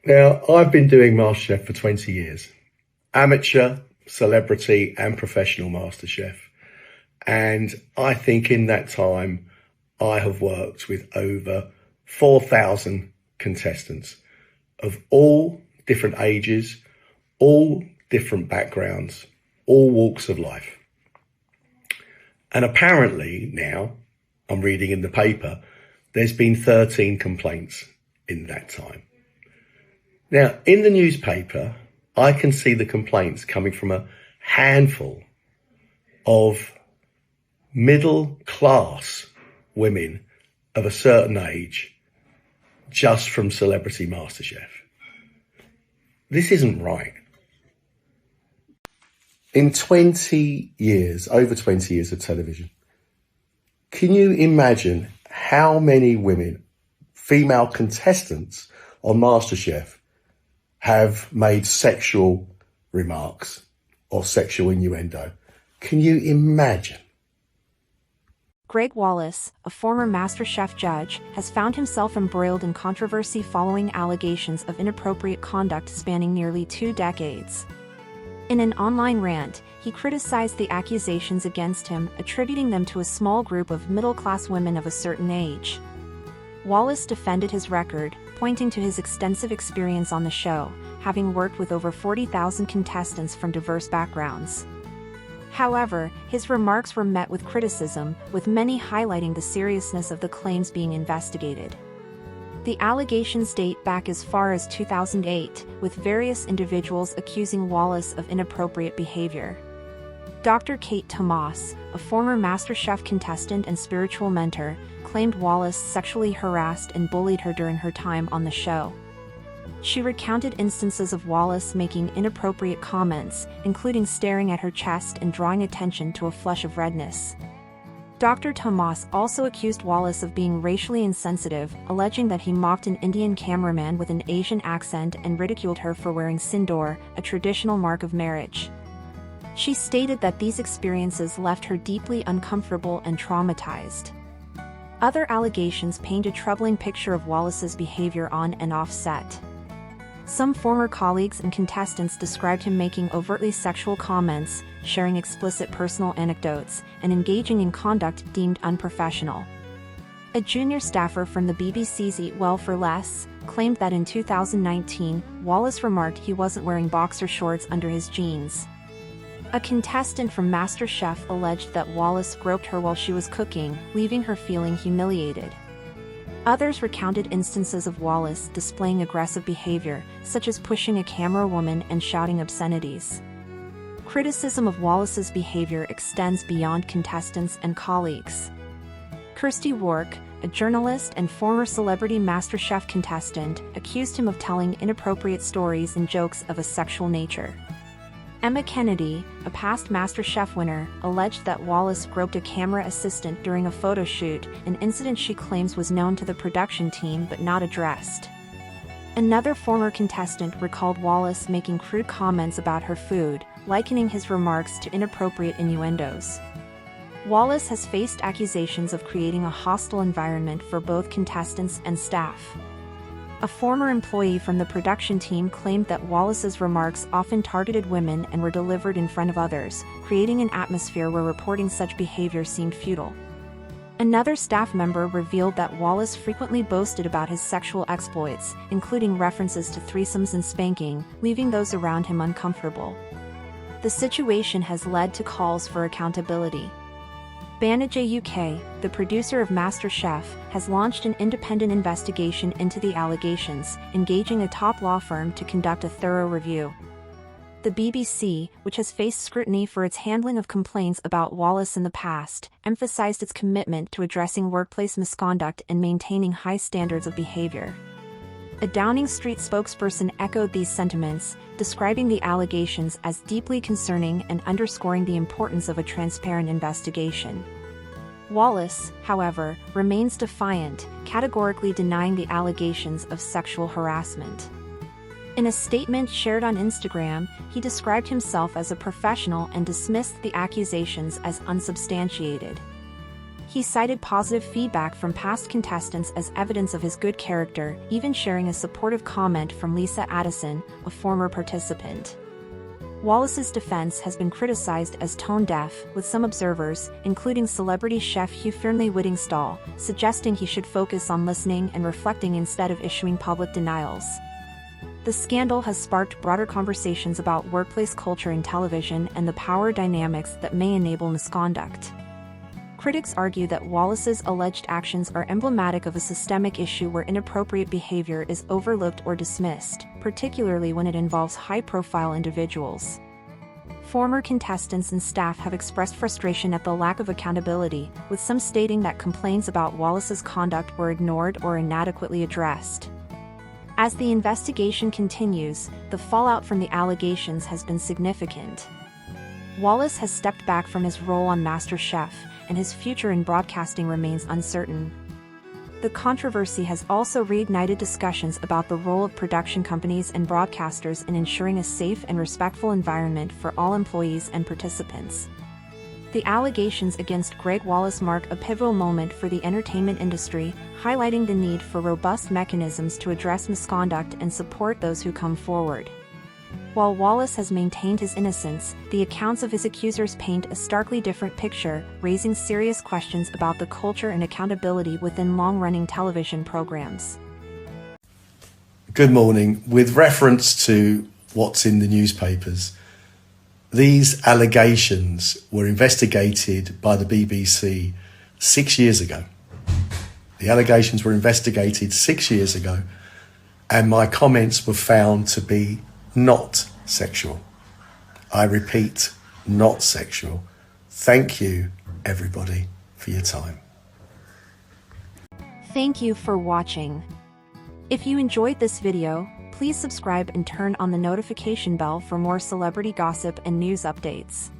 Now, I've been doing MasterChef for 20 years, amateur, celebrity, and professional MasterChef. And I think in that time, I have worked with over 4,000 contestants of all different ages, all different backgrounds, all walks of life. And apparently now, I'm reading in the paper, there's been 13 complaints in that time. Now, in the newspaper, I can see the complaints coming from a handful of middle class women of a certain age just from Celebrity MasterChef. This isn't right. In 20 years, over 20 years of television, can you imagine how many women, female contestants on MasterChef, have made sexual remarks or sexual innuendo? Can you imagine? Gregg Wallace, a former MasterChef judge, has found himself embroiled in controversy following allegations of inappropriate conduct spanning nearly 2 decades. In an online rant, he criticized the accusations against him, attributing them to a small group of middle-class women of a certain age. Wallace defended his record, pointing to his extensive experience on the show, having worked with over 40,000 contestants from diverse backgrounds. However, his remarks were met with criticism, with many highlighting the seriousness of the claims being investigated. The allegations date back as far as 2008, with various individuals accusing Wallace of inappropriate behavior. Dr. Kate Tomas, a former MasterChef contestant and spiritual mentor, claimed Wallace sexually harassed and bullied her during her time on the show. She recounted instances of Wallace making inappropriate comments, including staring at her chest and drawing attention to a flush of redness. Dr. Tomas also accused Wallace of being racially insensitive, alleging that he mocked an Indian cameraman with an Asian accent and ridiculed her for wearing sindoor, a traditional mark of marriage. She stated that these experiences left her deeply uncomfortable and traumatized. Other allegations paint a troubling picture of Wallace's behavior on and off set. Some former colleagues and contestants described him making overtly sexual comments, sharing explicit personal anecdotes, and engaging in conduct deemed unprofessional. A junior staffer from the BBC's Eat Well for Less claimed that in 2019, Wallace remarked he wasn't wearing boxer shorts under his jeans. A contestant from MasterChef alleged that Wallace groped her while she was cooking, leaving her feeling humiliated. Others recounted instances of Wallace displaying aggressive behavior, such as pushing a camera woman and shouting obscenities. Criticism of Wallace's behavior extends beyond contestants and colleagues. Kirsty Wark, a journalist and former Celebrity MasterChef contestant, accused him of telling inappropriate stories and jokes of a sexual nature. Emma Kennedy, a past MasterChef winner, alleged that Wallace groped a camera assistant during a photo shoot, an incident she claims was known to the production team but not addressed. Another former contestant recalled Wallace making crude comments about her food, likening his remarks to inappropriate innuendos. Wallace has faced accusations of creating a hostile environment for both contestants and staff. A former employee from the production team claimed that Wallace's remarks often targeted women and were delivered in front of others, creating an atmosphere where reporting such behavior seemed futile. Another staff member revealed that Wallace frequently boasted about his sexual exploits, including references to threesomes and spanking, leaving those around him uncomfortable. The situation has led to calls for accountability. Banijay UK, the producer of MasterChef, has launched an independent investigation into the allegations, engaging a top law firm to conduct a thorough review. The BBC, which has faced scrutiny for its handling of complaints about Wallace in the past, emphasized its commitment to addressing workplace misconduct and maintaining high standards of behavior. A Downing Street spokesperson echoed these sentiments, describing the allegations as deeply concerning and underscoring the importance of a transparent investigation. Wallace, however, remains defiant, categorically denying the allegations of sexual harassment. In a statement shared on Instagram, he described himself as a professional and dismissed the accusations as unsubstantiated. He cited positive feedback from past contestants as evidence of his good character, even sharing a supportive comment from Lisa Addison, a former participant. Wallace's defense has been criticized as tone-deaf, with some observers, including celebrity chef Hugh Fearnley-Whittingstall, suggesting he should focus on listening and reflecting instead of issuing public denials. The scandal has sparked broader conversations about workplace culture in television and the power dynamics that may enable misconduct. Critics argue that Wallace's alleged actions are emblematic of a systemic issue where inappropriate behavior is overlooked or dismissed, particularly when it involves high-profile individuals. Former contestants and staff have expressed frustration at the lack of accountability, with some stating that complaints about Wallace's conduct were ignored or inadequately addressed. As the investigation continues, the fallout from the allegations has been significant. Wallace has stepped back from his role on MasterChef, and his future in broadcasting remains uncertain. The controversy has also reignited discussions about the role of production companies and broadcasters in ensuring a safe and respectful environment for all employees and participants. The allegations against Gregg Wallace mark a pivotal moment for the entertainment industry, highlighting the need for robust mechanisms to address misconduct and support those who come forward. While Wallace has maintained his innocence, the accounts of his accusers paint a starkly different picture, raising serious questions about the culture and accountability within long-running television programs. Good morning. With reference to what's in the newspapers, these allegations were investigated by the BBC 6 years ago. The allegations were investigated 6 years ago, and my comments were found to be not sexual. I repeat, not sexual. Thank you, everybody, for your time. Thank you for watching. If you enjoyed this video, please subscribe and turn on the notification bell for more celebrity gossip and news updates.